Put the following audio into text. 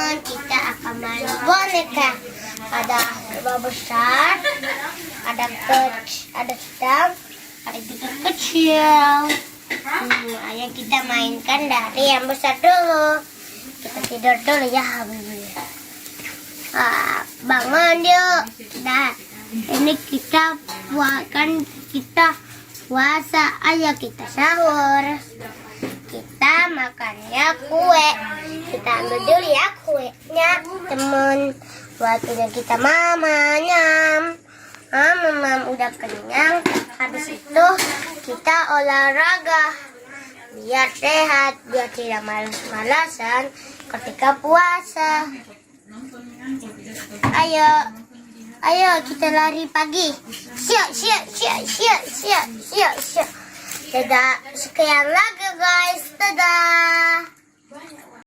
teman-teman, kita akan main boneka. Ada lubang besar, ada sedang, ada juga kecil. Ayo kita mainkan dari yang besar dulu. Kita tidur dulu ya, Habibi. Bangun yuk. Nah, ini kita puasa. Ayo kita sahur. Kita makannya kue. Kita ambil dulu ya kuenya, temen. Waktunya kita mamanyam. Mamam udah kenyang. Habis itu kita olahraga biar sehat, biar tidak malas-malasan ketika puasa. Ayo kita lari pagi. Siap. Dadah, sekian lagi guys. Dadah.